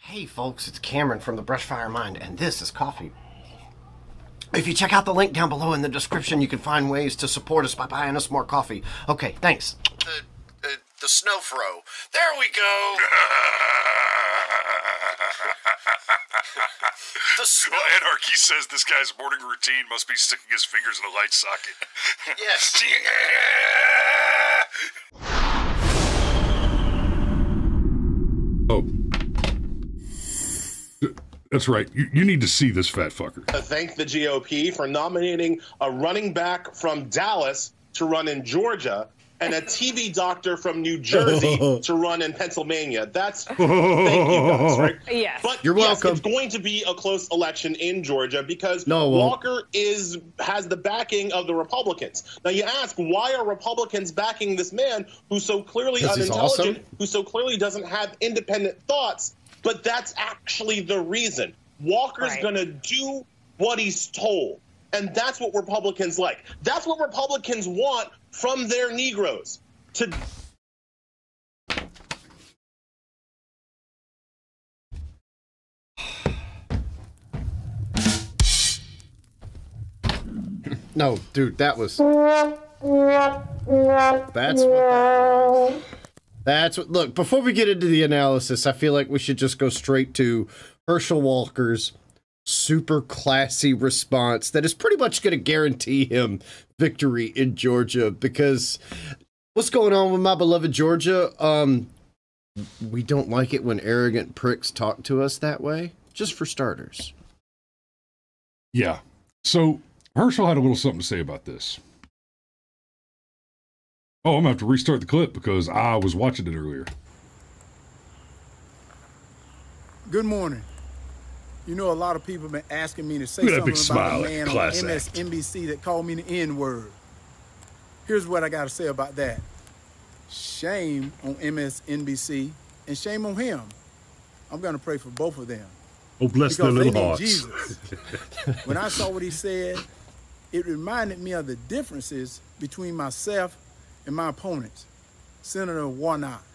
Hey folks, it's Cameron from the Brushfire Mind, and this is coffee. If you check out the link down below in the description, you can find ways to support us by buying us more coffee. Okay, thanks. The snow fro. There we go! The snow... Anarchy says this guy's morning routine must be sticking his fingers in a light socket. Yes. Oh. That's right. You need to see this fat fucker. Thank the GOP for nominating a running back from Dallas to run in Georgia and a TV doctor from New Jersey to run in Pennsylvania. That's thank you guys, right? Yes. But you're welcome. It's going to be a close election in Georgia because No, Walker has the backing of the Republicans. Now you ask, why are Republicans backing this man who's so clearly unintelligent, who so clearly doesn't have independent thoughts? But that's actually the reason. Walker's going to do what he's told. And that's what Republicans like. That's what Republicans want from their Negroes. No, dude, that was... That's what that was. That's what... Look, before we get into the analysis, I feel like we should just go straight to Herschel Walker's super classy response that is pretty much going to guarantee him victory in Georgia, because what's going on with my beloved Georgia? We don't like it when arrogant pricks talk to us that way, just for starters. Yeah. So Herschel had a little something to say about this. Oh, I'm going to have to restart the clip because I was watching it earlier. Good morning. You know, a lot of people have been asking me to say something about a man on MSNBC that called me the N-word. Here's what I got to say about that. Shame on MSNBC and shame on him. I'm going to pray for both of them. Oh, bless their little hearts. Jesus. When I saw what he said, it reminded me of the differences between myself and my opponents, Senator Warnock,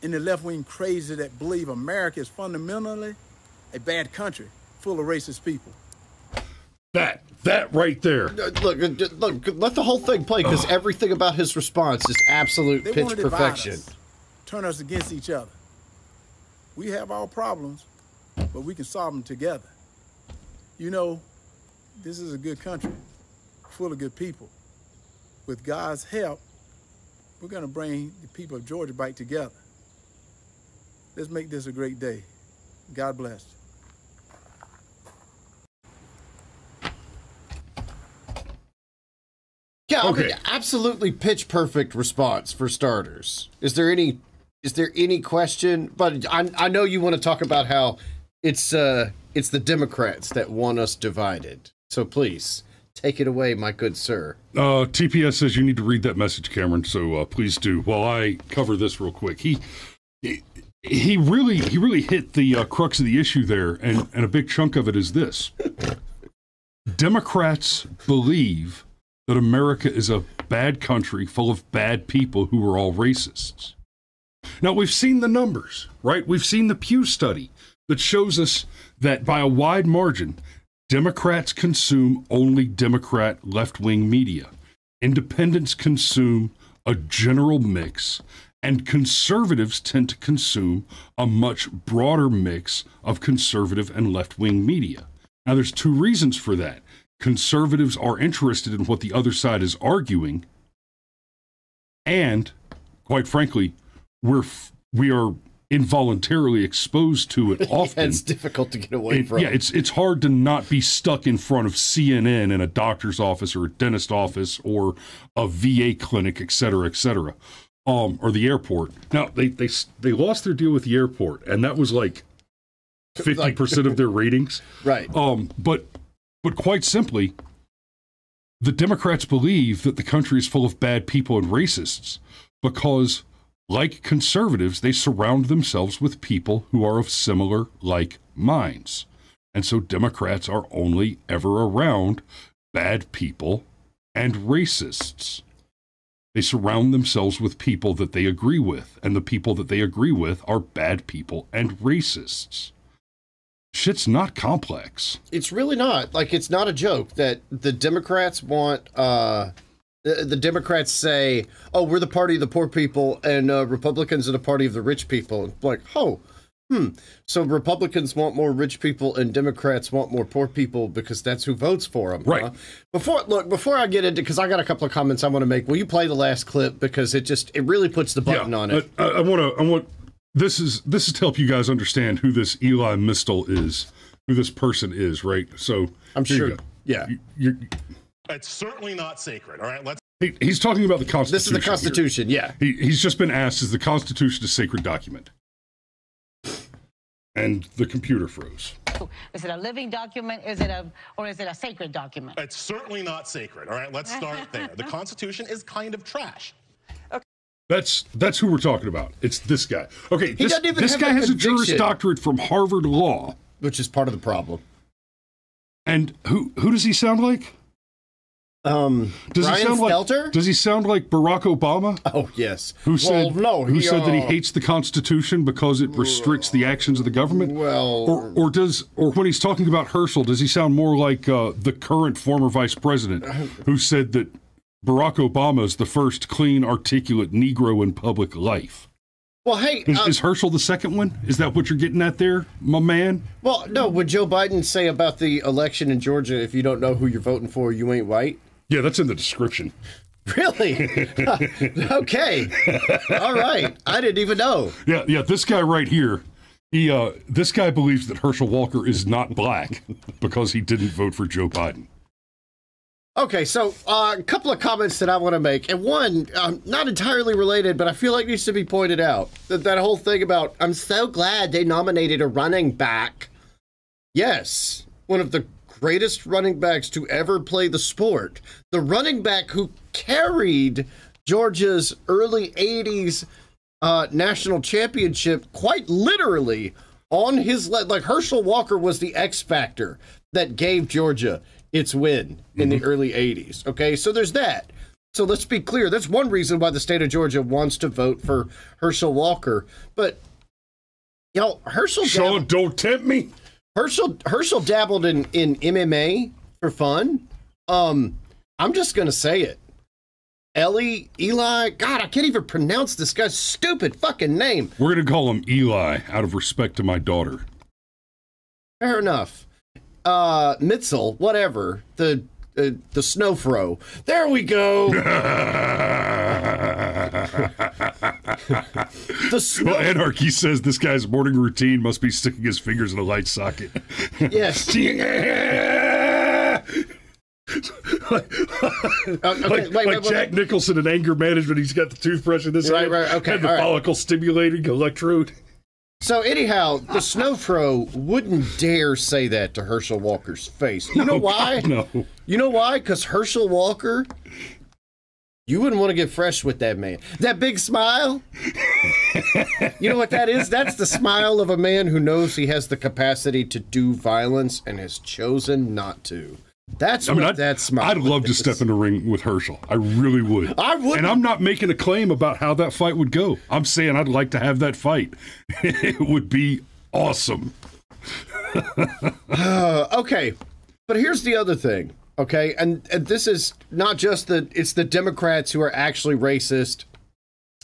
and the left-wing crazy that believe America is fundamentally a bad country full of racist people. That right there. Look, let the whole thing play, because everything about his response is absolute They pitch want to divide perfection. us, turn us against each other. We have our problems, but we can solve them together. You know, this is a good country, full of good people. With God's help, we're going to bring the people of Georgia back together. Let's make this a great day. God bless. Yeah, Okay. I mean, absolutely pitch perfect response for starters. Is there any question? But I know you want to talk about how it's the Democrats that want us divided. So please take it away, my good sir. TPS says you need to read that message, Cameron. So please do. While I cover this real quick, he really hit the crux of the issue there, and a big chunk of it is this: Democrats believe that America is a bad country full of bad people who are all racists. Now, we've seen the numbers, right? We've seen the Pew study that shows us that by a wide margin, Democrats consume only Democrat left-wing media. Independents consume a general mix, and conservatives tend to consume a much broader mix of conservative and left-wing media. Now, there's two reasons for that. Conservatives are interested in what the other side is arguing, and, quite frankly, we are involuntarily exposed to it often. Yeah, it's difficult to get away from. Yeah, it's hard to not be stuck in front of CNN in a doctor's office or a dentist office or a VA clinic, et cetera, or the airport. Now, they lost their deal with the airport, and that was like 50% of their ratings. Right. But quite simply, the Democrats believe that the country is full of bad people and racists because, like conservatives, they surround themselves with people who are of similar like minds. And so Democrats are only ever around bad people and racists. They surround themselves with people that they agree with, and the people that they agree with are bad people and racists. shit's not complex. It's really not. Like, it's not a joke that the Democrats want, the Democrats say, oh, we're the party of the poor people, and Republicans are the party of the rich people. And like, so Republicans want more rich people and Democrats want more poor people because that's who votes for them. Right. Before I get into, because I got a couple of comments I want to make. Will you play the last clip, because it really puts the button on it. I want this is to help you guys understand who this Eli Mistel is, who this person is, right? So I'm sure. Yeah. It's certainly not sacred. All right. He's talking about the Constitution. This is the Constitution. Here. Yeah. He's just been asked, is the Constitution a sacred document? And the computer froze. Is it a living document? Or is it a sacred document? It's certainly not sacred. All right, let's start there. The Constitution is kind of trash. Okay. That's who we're talking about. It's this guy. Okay, this guy has a Juris Doctorate from Harvard Law, which is part of the problem. And who does he sound like? Brian Stelter? Does he sound like Barack Obama? Oh, yes. Who said that he hates the Constitution because it restricts the actions of the government? Well, or when he's talking about Herschel, does he sound more like the current former vice president who said that Barack Obama is the first clean, articulate Negro in public life? Well, hey, is Herschel the second one? Is that what you're getting at there, my man? Well, no. Would Joe Biden say about the election in Georgia, if you don't know who you're voting for, you ain't white? Yeah, that's in the description. Really? Okay. All right. I didn't even know. Yeah. This guy right here, this guy believes that Herschel Walker is not black because he didn't vote for Joe Biden. Okay, so a couple of comments that I want to make, and one, not entirely related, but I feel like needs to be pointed out. That whole thing about, I'm so glad they nominated a running back. Yes, one of the greatest running backs to ever play the sport. The running back who carried Georgia's early 80s national championship quite literally on his leg. Like, Herschel Walker was the X factor that gave Georgia its win in the early 80s. Okay, so there's that. So let's be clear. That's one reason why the state of Georgia wants to vote for Herschel Walker. But, Herschel... Sean, don't tempt me. Herschel dabbled in MMA for fun. I'm just going to say it. Eli, God, I can't even pronounce this guy's stupid fucking name. We're going to call him Eli out of respect to my daughter. Fair enough. Mitzel, whatever. The snowfro. There we go. Well, Anarchy says this guy's morning routine must be sticking his fingers in a light socket. Yes. Wait, Jack Nicholson in Anger Management, he's got the toothbrush in this hand. Right, okay. And the follicle stimulating electrode. So anyhow, the snowfro wouldn't dare say that to Herschel Walker's face. You know why? No. You know why? Because Herschel Walker, you wouldn't want to get fresh with that man. That big smile, you know what that is? That's the smile of a man who knows he has the capacity to do violence and has chosen not to. That smile. I'd love to step in the ring with Herschel. I really would. I would. And I'm not making a claim about how that fight would go. I'm saying I'd like to have that fight. It would be awesome. Okay. But here's the other thing. Okay. And this is not just it's the Democrats who are actually racist.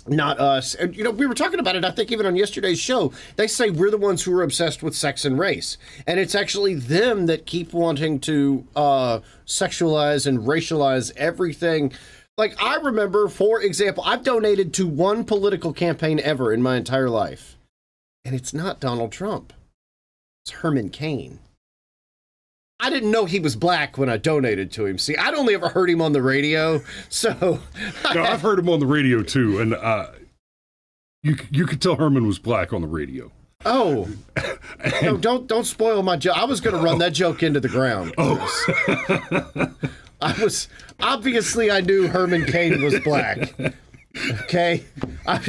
Not us. And, we were talking about it, I think, even on yesterday's show. They say we're the ones who are obsessed with sex and race. And it's actually them that keep wanting to sexualize and racialize everything. Like, I remember, for example, I've donated to one political campaign ever in my entire life. And it's not Donald Trump. It's Herman Cain. I didn't know he was black when I donated to him. See, I'd only ever heard him on the radio, so... No, I've heard him on the radio, too, and you could tell Herman was black on the radio. Oh. No, don't spoil my joke. I was going to run that joke into the ground. Obviously, I knew Herman Cain was black. Okay? I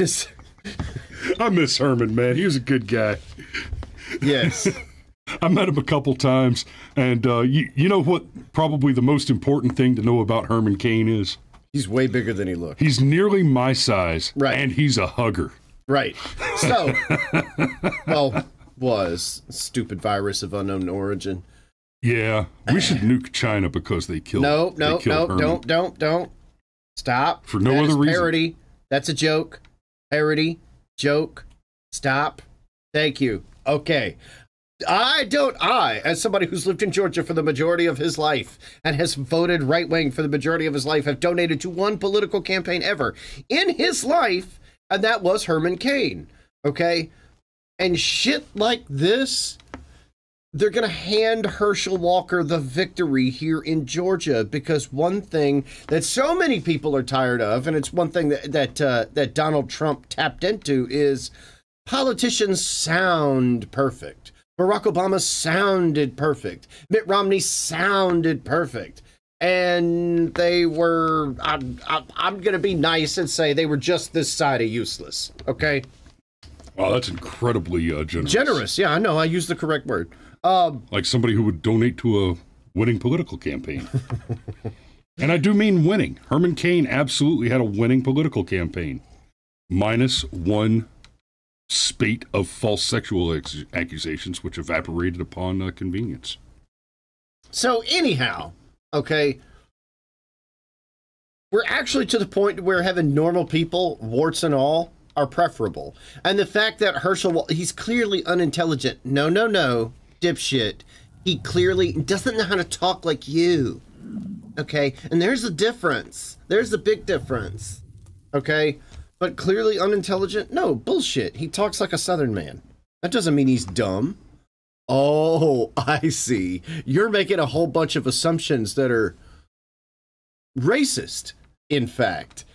miss Herman, man. He was a good guy. Yes. I met him a couple times, and you know what probably the most important thing to know about Herman Cain is? He's way bigger than he looks. He's nearly my size, right, and he's a hugger. Right. So, well, Was. Stupid virus of unknown origin. Yeah, we should nuke China because they killed. No, Herman. don't. Stop. For no other reason. Parody. That's a joke. Parody. Joke. Stop. Thank you. Okay. I, as somebody who's lived in Georgia for the majority of his life and has voted right-wing for the majority of his life, have donated to one political campaign ever in his life, and that was Herman Cain. Okay? And shit like this, they're going to hand Herschel Walker the victory here in Georgia, because one thing that so many people are tired of, and it's one thing that Donald Trump tapped into, is politicians sound perfect. Barack Obama sounded perfect. Mitt Romney sounded perfect. And they were, I'm going to be nice and say they were just this side of useless. Okay? Wow, that's incredibly generous. Generous, yeah, I know. I used the correct word. Like somebody who would donate to a winning political campaign. And I do mean winning. Herman Cain absolutely had a winning political campaign. Minus one spate of false sexual accusations, which evaporated upon convenience. So anyhow, okay, we're actually to the point where having normal people, warts and all, are preferable. And the fact that Herschel, he's clearly unintelligent. No, dipshit. He clearly doesn't know how to talk like you. Okay? And there's a difference. There's a big difference. Okay? But clearly unintelligent? No, bullshit. He talks like a Southern man. That doesn't mean he's dumb. Oh, I see. You're making a whole bunch of assumptions that are racist, in fact.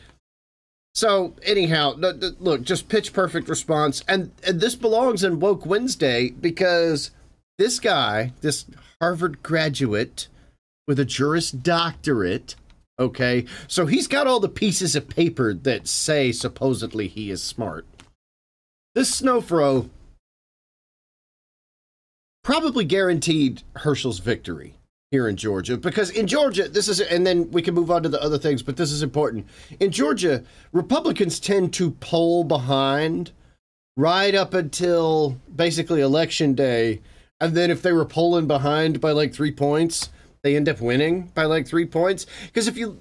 So, anyhow, look, just pitch perfect response. And this belongs in Woke Wednesday because this guy, this Harvard graduate with a Juris Doctorate, okay, so he's got all the pieces of paper that say supposedly he is smart. This snowfro probably guaranteed Herschel's victory here in Georgia, because in Georgia, this is, and then we can move on to the other things, but this is important. In Georgia, Republicans tend to poll behind right up until basically election day, and then if they were polling behind by like 3 points, they end up winning by like 3 points. Because if you...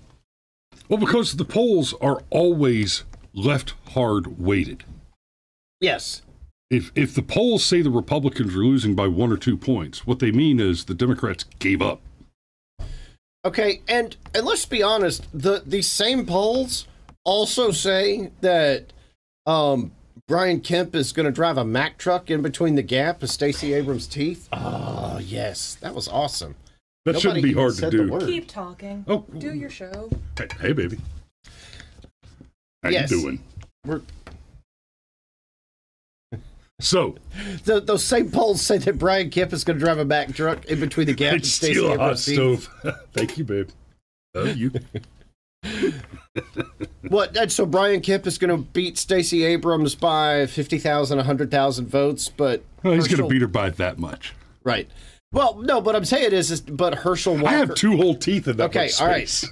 Well, because the polls are always left hard weighted. Yes. If the polls say the Republicans are losing by 1 or 2 points, what they mean is the Democrats gave up. Okay, and let's be honest, these same polls also say that Brian Kemp is going to drive a Mack truck in between the gap of Stacey Abrams' teeth. Oh, yes, that was awesome. That shouldn't be hard to do. Keep talking. Oh, do your show. Hey, baby. How you doing? So, those same polls say that Brian Kemp is going to drive a Mack truck in between the gap and Stacey steal a hot Abrams' teeth. stove. Thank you, babe. Love you. What? And so Brian Kemp is going to beat Stacey Abrams by 50,000, 100,000 votes, but he's going to beat her by that much. Right. Well, no, what I'm saying is but Herschel Walker... I have 2 whole teeth in that okay, much all right. space.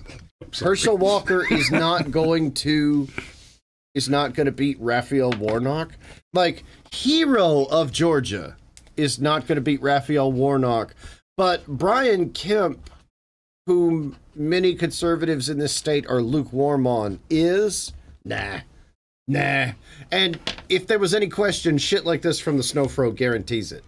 Herschel Walker is not going to beat Raphael Warnock. Like, hero of Georgia is not going to beat Raphael Warnock. But Brian Kemp, whom many conservatives in this state are lukewarm on, is... Nah. And if there was any question, shit like this from the Snowfro guarantees it.